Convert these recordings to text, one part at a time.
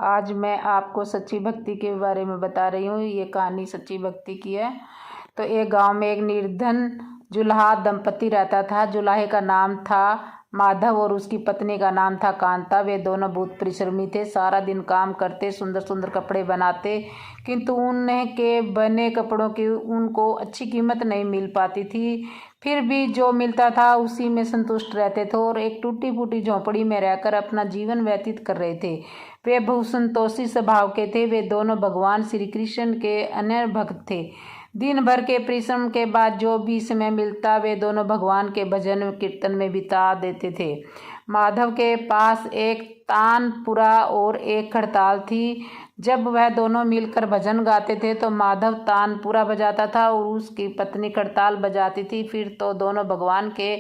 आज मैं आपको सच्ची भक्ति के बारे में बता रही हूँ। ये कहानी सच्ची भक्ति की है। तो एक गांव में एक निर्धन जुलाहा दंपति रहता था। जुलाहे का नाम था माधव और उसकी पत्नी का नाम था कांता। वे दोनों बहुत परिश्रमी थे। सारा दिन काम करते, सुंदर सुंदर कपड़े बनाते, किंतु उनके बने कपड़ों की उनको अच्छी कीमत नहीं मिल पाती थी। फिर भी जो मिलता था उसी में संतुष्ट रहते थे और एक टूटी फूटी झोंपड़ी में रहकर अपना जीवन व्यतीत कर रहे थे। वे बहुत संतोषी स्वभाव के थे। वे दोनों भगवान श्री कृष्ण के अनन्य भक्त थे। दिन भर के परिश्रम के बाद जो भी समय मिलता वे दोनों भगवान के भजन कीर्तन में बिता देते थे। माधव के पास एक तानपुरा और एक खड़ताल थी। जब वह दोनों मिलकर भजन गाते थे तो माधव तानपुरा बजाता था और उसकी पत्नी खड़ताल बजाती थी। फिर तो दोनों भगवान के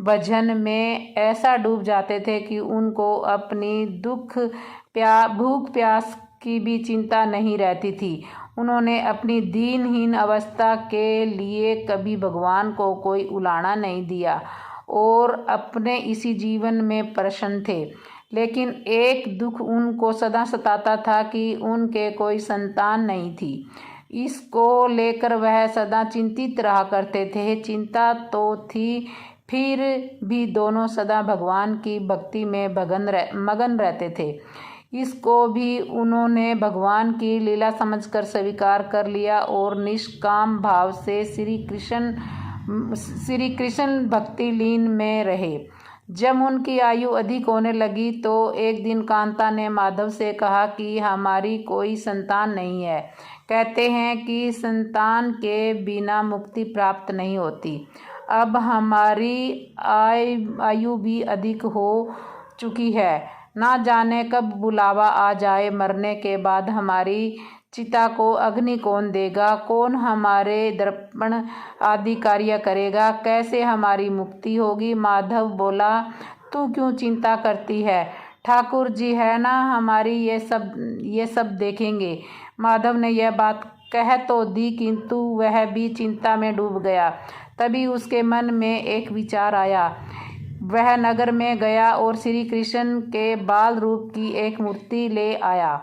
भजन में ऐसा डूब जाते थे कि उनको अपनी भूख प्यास की भी चिंता नहीं रहती थी। उन्होंने अपनी दीनहीन अवस्था के लिए कभी भगवान को कोई उलाहना नहीं दिया और अपने इसी जीवन में प्रसन्न थे। लेकिन एक दुख उनको सदा सताता था कि उनके कोई संतान नहीं थी। इसको लेकर वह सदा चिंतित रहा करते थे। चिंता तो थी, फिर भी दोनों सदा भगवान की भक्ति में मगन रहते थे। इसको भी उन्होंने भगवान की लीला समझकर स्वीकार कर लिया और निष्काम भाव से श्री कृष्ण भक्ति लीन में रहे। जब उनकी आयु अधिक होने लगी तो एक दिन कांता ने माधव से कहा कि हमारी कोई संतान नहीं है। कहते हैं कि संतान के बिना मुक्ति प्राप्त नहीं होती। अब हमारी आयु भी अधिक हो चुकी है। ना जाने कब बुलावा आ जाए। मरने के बाद हमारी चिता को अग्नि कौन देगा? कौन हमारे दर्पण आदि कार्य करेगा? कैसे हमारी मुक्ति होगी? माधव बोला, तू क्यों चिंता करती है? ठाकुर जी है ना हमारी, ये सब देखेंगे। माधव ने यह बात कह तो दी, किंतु वह भी चिंता में डूब गया। तभी उसके मन में एक विचार आया। वह नगर में गया और श्री कृष्ण के बाल रूप की एक मूर्ति ले आया।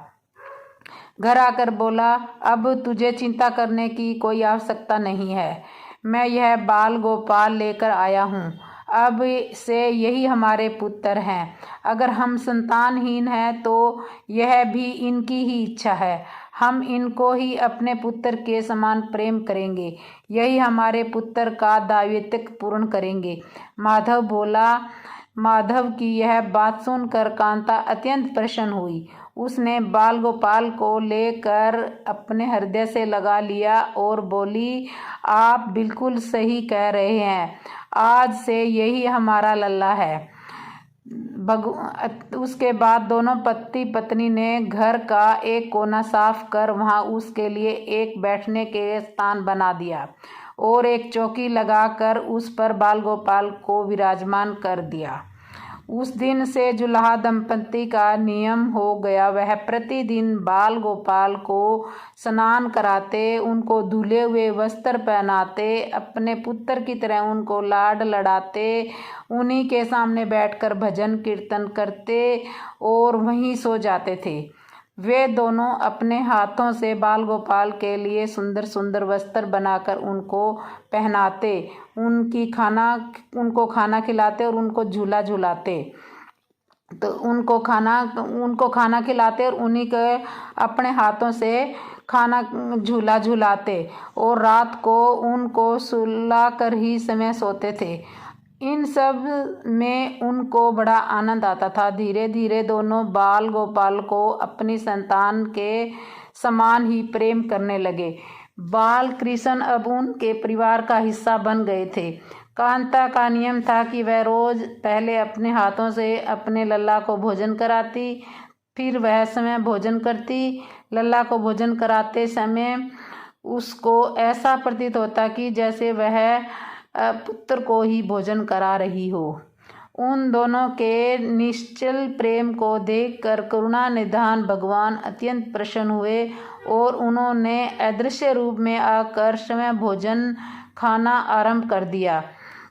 घर आकर बोला, अब तुझे चिंता करने की कोई आवश्यकता नहीं है। मैं यह बाल गोपाल लेकर आया हूँ। अब से यही हमारे पुत्र हैं। अगर हम संतानहीन हैं तो यह भी इनकी ही इच्छा है। हम इनको ही अपने पुत्र के समान प्रेम करेंगे। यही हमारे पुत्र का दायित्व पूर्ण करेंगे। माधव बोला। माधव की यह बात सुनकर कांता अत्यंत प्रसन्न हुई। उसने बाल गोपाल को लेकर अपने हृदय से लगा लिया और बोली, आप बिल्कुल सही कह रहे हैं। आज से यही हमारा लल्ला है। उसके बाद दोनों पति पत्नी ने घर का एक कोना साफ कर वहां उसके लिए एक बैठने के स्थान बना दिया और एक चौकी लगाकर उस पर बाल गोपाल को विराजमान कर दिया। उस दिन से जुलाहा दंपति का नियम हो गया। वह प्रतिदिन बाल गोपाल को स्नान कराते, उनको धुले हुए वस्त्र पहनाते, अपने पुत्र की तरह उनको लाड लड़ाते, उन्हीं के सामने बैठकर भजन कीर्तन करते और वहीं सो जाते थे। वे दोनों अपने हाथों से बाल गोपाल के लिए सुंदर सुंदर वस्त्र बनाकर उनको पहनाते, उनको खाना खिलाते और उनको झूला झुलाते। तो उनको खाना खिलाते और उन्हीं के अपने हाथों से झूला झुलाते और रात को उनको सुला कर ही समय सोते थे। इन सब में उनको बड़ा आनंद आता था। धीरे धीरे दोनों बाल गोपाल को अपनी संतान के समान ही प्रेम करने लगे। बाल कृष्ण अब उनके परिवार का हिस्सा बन गए थे। कांता का नियम था कि वह रोज पहले अपने हाथों से अपने लल्ला को भोजन कराती, फिर वह समय भोजन करती। लल्ला को भोजन कराते समय उसको ऐसा प्रतीत होता कि जैसे वह पुत्र को ही भोजन करा रही हो। उन दोनों के निश्चल प्रेम को देखकर करुणा निधान भगवान अत्यंत प्रसन्न हुए और उन्होंने अदृश्य रूप में आकर समय भोजन खाना आरंभ कर दिया।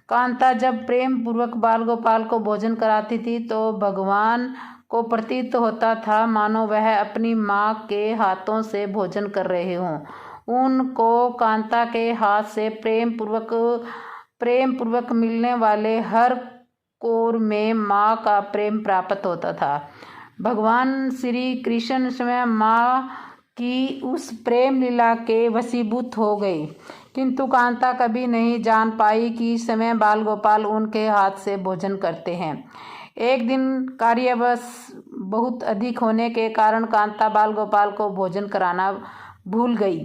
कांता जब प्रेम पूर्वक बाल गोपाल को भोजन कराती थी तो भगवान को प्रतीत होता था मानो वह अपनी माँ के हाथों से भोजन कर रहे हों। उनको कांता के हाथ से प्रेम पूर्वक मिलने वाले हर कोर में माँ का प्रेम प्राप्त होता था। भगवान श्री कृष्ण स्वयं माँ की उस प्रेम लीला के वशीभूत हो गई, किंतु कांता कभी नहीं जान पाई कि इस समय बाल गोपाल उनके हाथ से भोजन करते हैं। एक दिन कार्यवश बहुत अधिक होने के कारण कांता बाल गोपाल को भोजन कराना भूल गई।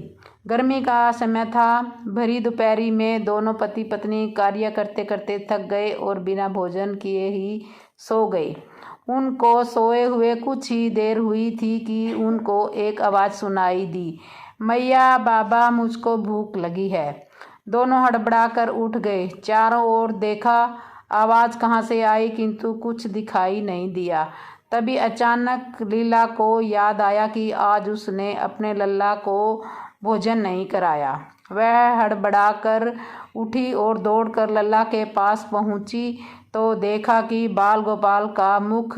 गर्मी का समय था। भरी दोपहरी में दोनों पति पत्नी कार्य करते करते थक गए और बिना भोजन किए ही सो गए। उनको सोए हुए कुछ ही देर हुई थी कि उनको एक आवाज़ सुनाई दी, मैया बाबा मुझको भूख लगी है। दोनों हड़बड़ा कर उठ गए। चारों ओर देखा, आवाज़ कहाँ से आई, किंतु कुछ दिखाई नहीं दिया। तभी अचानक लीला को याद आया कि आज उसने अपने लल्ला को भोजन नहीं कराया। वह हड़बड़ा कर उठी और दौड़कर लल्ला के पास पहुंची तो देखा कि बाल गोपाल का मुख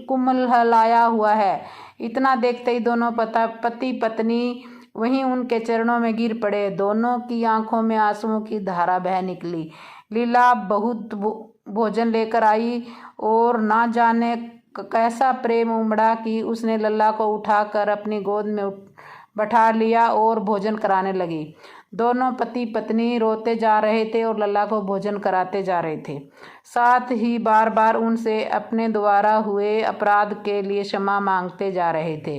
कुम्हलाया हुआ है। इतना देखते ही दोनों पति पत्नी वहीं उनके चरणों में गिर पड़े। दोनों की आंखों में आंसुओं की धारा बह निकली। लीला बहुत भोजन लेकर आई और ना जाने कैसा प्रेम उमड़ा कि उसने लल्ला को उठाकर अपनी गोद में बैठा लिया और भोजन कराने लगी। दोनों पति पत्नी रोते जा रहे थे और लल्ला को भोजन कराते जा रहे थे। साथ ही बार बार उनसे अपने द्वारा हुए अपराध के लिए क्षमा मांगते जा रहे थे।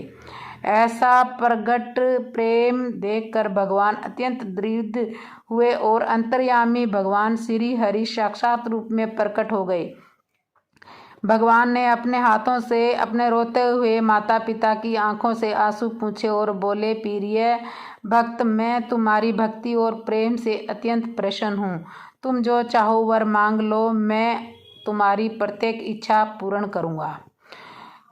ऐसा प्रगट प्रेम देखकर भगवान अत्यंत दृढ़ हुए और अंतर्यामी भगवान श्री हरि साक्षात रूप में प्रकट हो गए। भगवान ने अपने हाथों से अपने रोते हुए माता पिता की आंखों से आंसू पूछे और बोले, प्रिय भक्त, मैं तुम्हारी भक्ति और प्रेम से अत्यंत प्रसन्न हूँ। तुम जो चाहो वर मांग लो, मैं तुम्हारी प्रत्येक इच्छा पूर्ण करूँगा।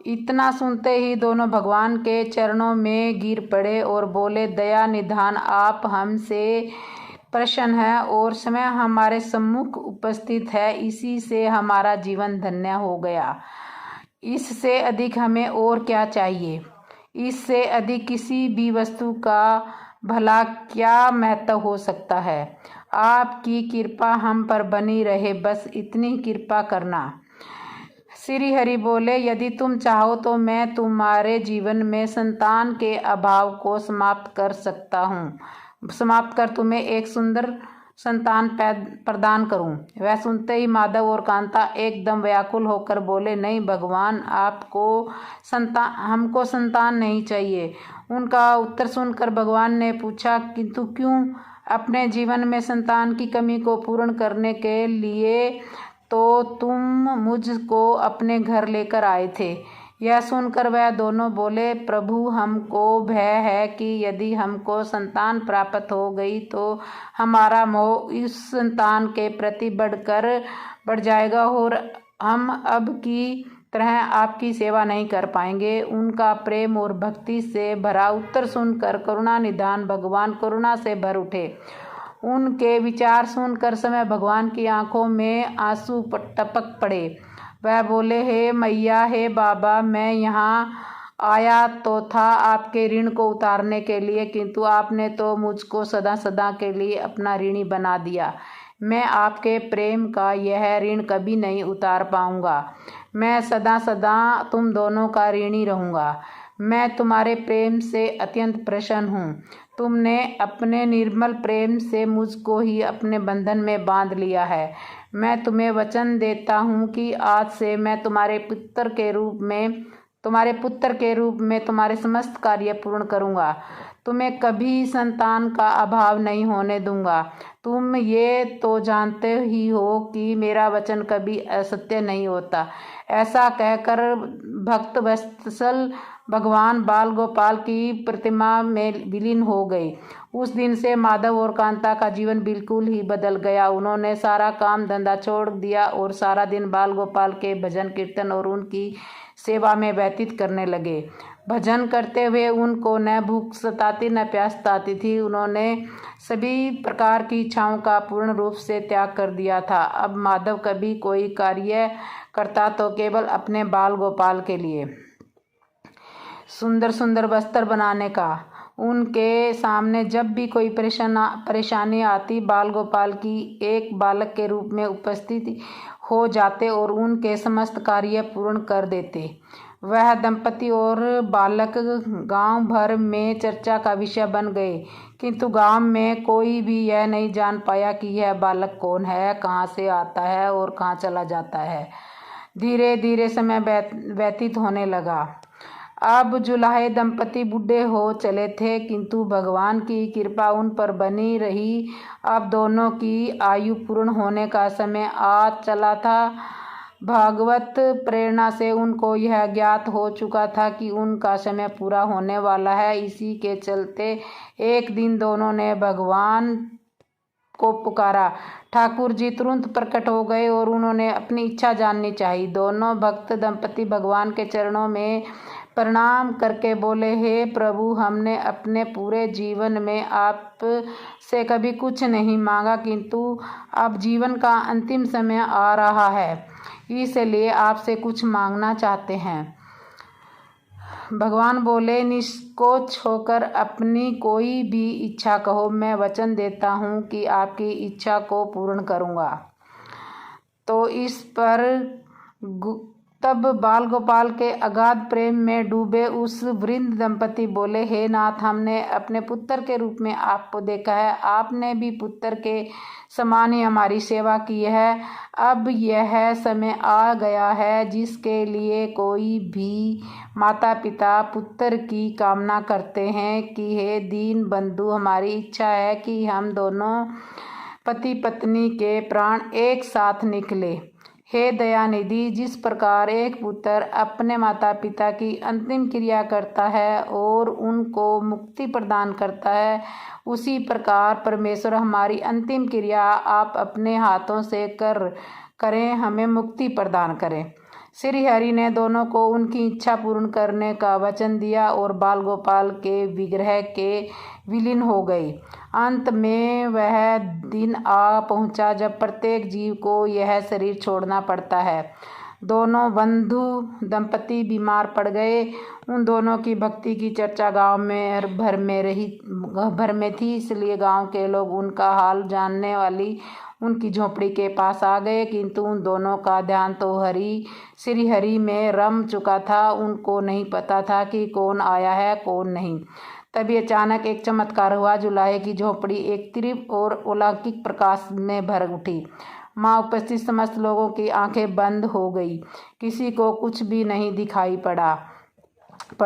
इतना सुनते ही दोनों भगवान के चरणों में गिर पड़े और बोले, दया निधान, आप हमसे प्रसन्न है और समय हमारे सम्मुख उपस्थित है, इसी से हमारा जीवन धन्य हो गया। इससे अधिक हमें और क्या चाहिए? इससे अधिक किसी भी वस्तु का भला क्या महत्व हो सकता है? आपकी कृपा हम पर बनी रहे, बस इतनी कृपा करना। श्री हरि बोले, यदि तुम चाहो तो मैं तुम्हारे जीवन में संतान के अभाव को समाप्त कर सकता हूँ, समाप्त कर तुम्हें एक सुंदर संतान प्रदान करूं। वह सुनते ही माधव और कांता एकदम व्याकुल होकर बोले, नहीं भगवान, हमको संतान नहीं चाहिए। उनका उत्तर सुनकर भगवान ने पूछा, किंतु क्यों? अपने जीवन में संतान की कमी को पूर्ण करने के लिए तो तुम मुझको अपने घर लेकर आए थे। यह सुनकर वह दोनों बोले, प्रभु, हमको भय है कि यदि हमको संतान प्राप्त हो गई तो हमारा मोह इस संतान के प्रति बढ़ जाएगा और हम अब की तरह आपकी सेवा नहीं कर पाएंगे। उनका प्रेम और भक्ति से भरा उत्तर सुनकर करुणा निधान भगवान करुणा से भर उठे। उनके विचार सुनकर समय भगवान की आंखों में आंसू टपक पड़े। वह बोले, हे मैया, हे बाबा, मैं यहाँ आया तो था आपके ऋण को उतारने के लिए, किंतु आपने तो मुझको सदा सदा के लिए अपना ऋणी बना दिया। मैं आपके प्रेम का यह ऋण कभी नहीं उतार पाऊँगा। मैं सदा सदा तुम दोनों का ऋणी रहूँगा। मैं तुम्हारे प्रेम से अत्यंत प्रसन्न हूँ। तुमने अपने निर्मल प्रेम से मुझको ही अपने बंधन में बांध लिया है। मैं तुम्हें वचन देता हूँ कि आज से मैं तुम्हारे पुत्र के रूप में तुम्हारे समस्त कार्य पूर्ण करूँगा। तुम्हें कभी संतान का अभाव नहीं होने दूंगा। तुम ये तो जानते ही हो कि मेरा वचन कभी असत्य नहीं होता। ऐसा कहकर भक्त वत्सल भगवान बाल गोपाल की प्रतिमा में विलीन हो गए। उस दिन से माधव और कांता का जीवन बिल्कुल ही बदल गया। उन्होंने सारा काम धंधा छोड़ दिया और सारा दिन बाल गोपाल के भजन कीर्तन और उनकी सेवा में व्यतीत करने लगे। भजन करते हुए उनको न भूख सताती न प्यास सताती थी। उन्होंने सभी प्रकार की इच्छाओं का पूर्ण रूप से त्याग कर दिया था। अब माधव कभी कोई कार्य करता तो केवल अपने बाल गोपाल के लिए। सुंदर सुंदर वस्त्र बनाने का उनके सामने जब भी कोई परेशानी आती, बाल गोपाल की एक बालक के रूप में उपस्थित हो जाते और उनके समस्त कार्य पूर्ण कर देते। वह दंपति और बालक गांव भर में चर्चा का विषय बन गए, किंतु गांव में कोई भी यह नहीं जान पाया कि यह बालक कौन है, कहाँ से आता है और कहाँ चला जाता है। धीरे धीरे समय व्यतीत होने लगा। अब जुलाहे दंपति बूढ़े हो चले थे, किंतु भगवान की कृपा उन पर बनी रही। अब दोनों की आयु पूर्ण होने का समय आ चला था। भागवत प्रेरणा से उनको यह ज्ञात हो चुका था कि उनका समय पूरा होने वाला है। इसी के चलते एक दिन दोनों ने भगवान को पुकारा। ठाकुर जी तुरंत प्रकट हो गए और उन्होंने अपनी इच्छा जाननी चाहिए। दोनों भक्त दंपति भगवान के चरणों में प्रणाम करके बोले, हे प्रभु, हमने अपने पूरे जीवन में आप से कभी कुछ नहीं मांगा, किंतु अब जीवन का अंतिम समय आ रहा है, इसलिए आपसे कुछ मांगना चाहते हैं। भगवान बोले, निष्कोच होकर अपनी कोई भी इच्छा कहो, मैं वचन देता हूँ कि आपकी इच्छा को पूर्ण करूँगा। तो इस पर तब बाल गोपाल के अगाध प्रेम में डूबे उस वृद्ध दंपति बोले, हे नाथ, हमने अपने पुत्र के रूप में आपको देखा है, आपने भी पुत्र के समान ही हमारी सेवा की है। अब यह समय आ गया है जिसके लिए कोई भी माता पिता पुत्र की कामना करते हैं कि हे दीन बंधु, हमारी इच्छा है कि हम दोनों पति पत्नी के प्राण एक साथ निकले। हे दयानिधि, जिस प्रकार एक पुत्र अपने माता पिता की अंतिम क्रिया करता है और उनको मुक्ति प्रदान करता है, उसी प्रकार परमेश्वर हमारी अंतिम क्रिया आप अपने हाथों से करें, हमें मुक्ति प्रदान करें। श्री हरि ने दोनों को उनकी इच्छा पूर्ण करने का वचन दिया और बाल गोपाल के विग्रह के विलीन हो गए। अंत में वह दिन आ पहुंचा जब प्रत्येक जीव को यह शरीर छोड़ना पड़ता है। दोनों बंधु दंपति बीमार पड़ गए। उन दोनों की भक्ति की चर्चा गांव में भर में थी, इसलिए गांव के लोग उनका हाल जानने वाली उनकी झोपड़ी के पास आ गए, किंतु उन दोनों का ध्यान तो श्री हरि में रम चुका था। उनको नहीं पता था कि कौन आया है कौन नहीं। तभी अचानक एक चमत्कार हुआ। जुलाहे की झोपड़ी एक तीव्र और अलौकिक प्रकाश में भर उठी। माँ उपस्थित समस्त लोगों की आंखें बंद हो गई। किसी को कुछ भी नहीं दिखाई पड़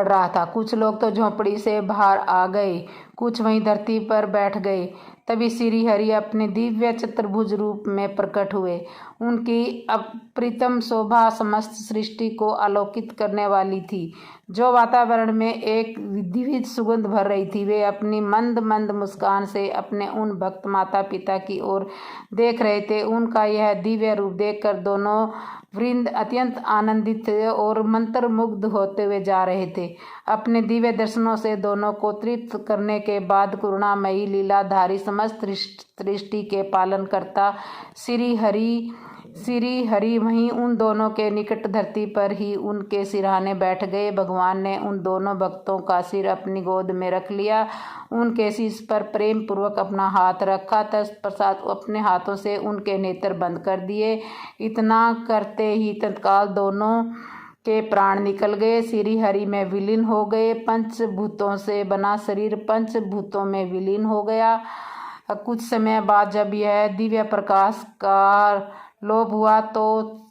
रहा था। कुछ लोग तो झोपड़ी से बाहर आ गए, कुछ वहीं धरती पर बैठ गए। तभी श्री हरि अपने दिव्य चतुर्भुज रूप में प्रकट हुए। उनकी अप्रितम शोभा समस्त सृष्टि को आलोकित करने वाली थी। जो वातावरण में एक विविध सुगंध भर रही थी। वे अपनी मंद मंद मुस्कान से अपने उन भक्त माता पिता की ओर देख रहे थे। उनका यह दिव्य रूप देखकर दोनों वृंद अत्यंत आनंदित और मंत्रमुग्ध होते हुए जा रहे थे। अपने दिव्य दर्शनों से दोनों को तृप्त करने के बाद करुणामयी लीलाधारी समस्त सृष्टि के पालन करता श्री हरि वहीं उन दोनों के निकट धरती पर ही उनके सिरहाने बैठ गए। भगवान ने उन दोनों भक्तों का सिर अपनी गोद में रख लिया, उनके शीश पर प्रेम पूर्वक अपना हाथ रखा, तत्पश्चात अपने हाथों से उनके नेत्र बंद कर दिए। इतना करते ही तत्काल दोनों के प्राण निकल गए, श्री हरि में विलीन हो गए। पंचभूतों से बना शरीर पंचभूतों में विलीन हो गया। कुछ समय बाद जब यह दिव्य प्रकाश का लोप हुआ तो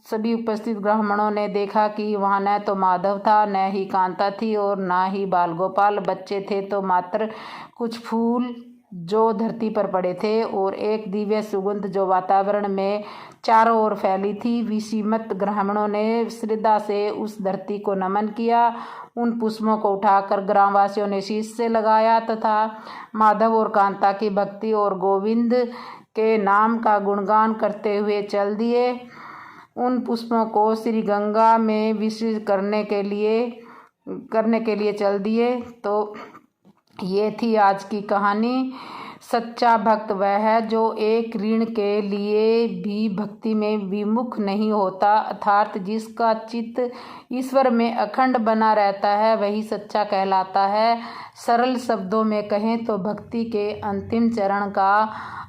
सभी उपस्थित ब्राह्मणों ने देखा कि वहाँ न तो माधव था, न ही कांता थी और न ही बाल गोपाल। बच्चे थे तो मात्र कुछ फूल जो धरती पर पड़े थे और एक दिव्य सुगंध जो वातावरण में चारों ओर फैली थी। विषीमत ब्राह्मणों ने श्रद्धा से उस धरती को नमन किया। उन पुष्पों को उठाकर ग्रामवासियों ने शीश से लगाया तथा माधव और कांता की भक्ति और गोविंद के नाम का गुणगान करते हुए चल दिए। उन पुष्पों को श्री गंगा में विसर्जित करने के लिए चल दिए। तो ये थी आज की कहानी। सच्चा भक्त वह है जो एक ऋण के लिए भी भक्ति में विमुख नहीं होता, अर्थात जिसका चित्त ईश्वर में अखंड बना रहता है वही सच्चा कहलाता है। सरल शब्दों में कहें तो भक्ति के अंतिम चरण का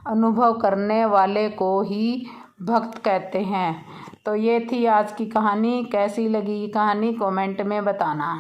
अनुभव करने वाले को ही भक्त कहते हैं। तो ये थी आज की कहानी। कैसी लगी ये कहानी कमेंट में बताना।